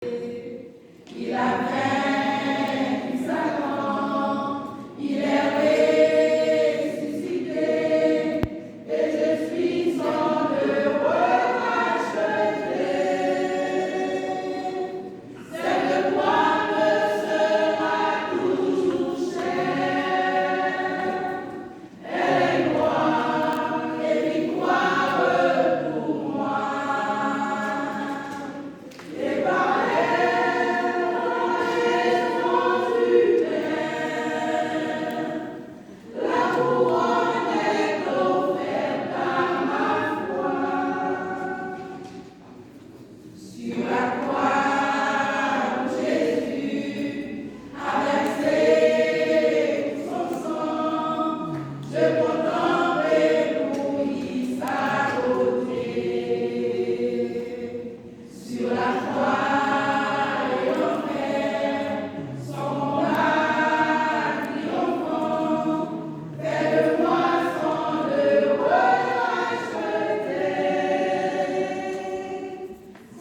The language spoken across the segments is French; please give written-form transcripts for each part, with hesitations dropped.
Il a vaincu Satan, il est ressuscité, et je suis son heureux racheté. Cette croix me sera toujours chère, elle est gloire et victoire pour moi. Et par elle, la couronne est offerte à ma foi. Sur la croix où Jésus a versé son sang, je contemple ébloui sa beauté. Sur la croix et l'enfer, son combat triomphant, fait de moi son heureux racheté.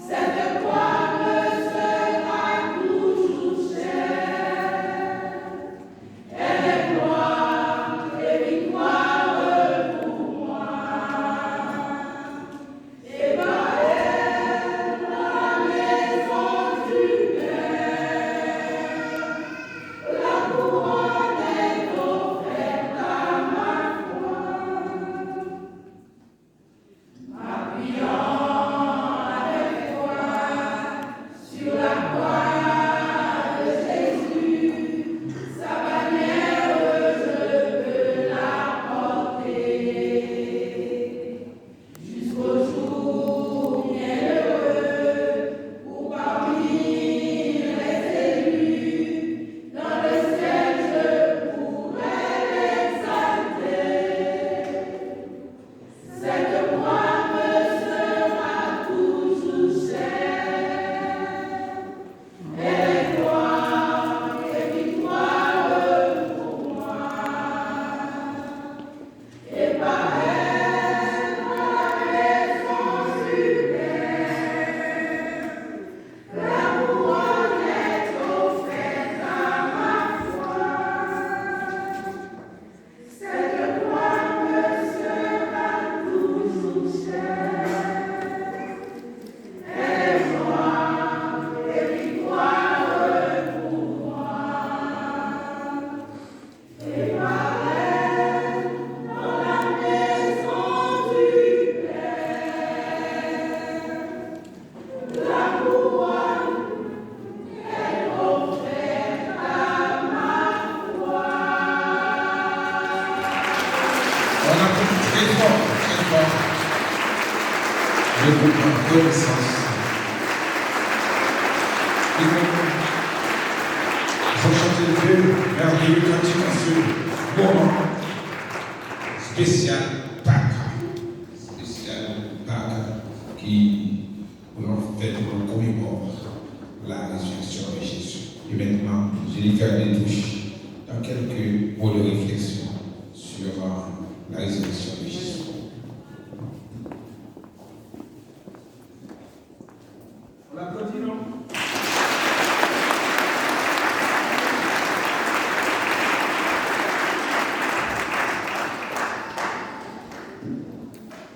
Cette croix me sera toujours chère, elle est gloire et victoire pour moi. Et par elle, dans la maison du Père, la couronne est offerte à ma foi. Appuyant avec foi sur la croix de Jésus, sa bannière je peux la porter. Jusqu'au jour bienheureux où parmi les élus, dans le ciel je pourrai l'exalter. Cette croix me sera toujours chère, elle est gloire et victoire pour moi. Et par elle, dans la maison du Père, la couronne est offerte à ma foi. Cette croix me sera toujours chère, elle est gloire et victoire pour moi. Et par elle, dans la maison du Père, la couronne est offerte à ma foi. On applaudit très fort, très fort. Je vous prends connaissance. Il faut chanter le Dieu merveilleux cantique à ce moment spécial Pâques. Spécial Pâques qui pour commémore la résurrection de Jésus. Et maintenant, je vais faire des touches dans quelques mots de réflexion sur la résurrection de Jésus. On applaudit.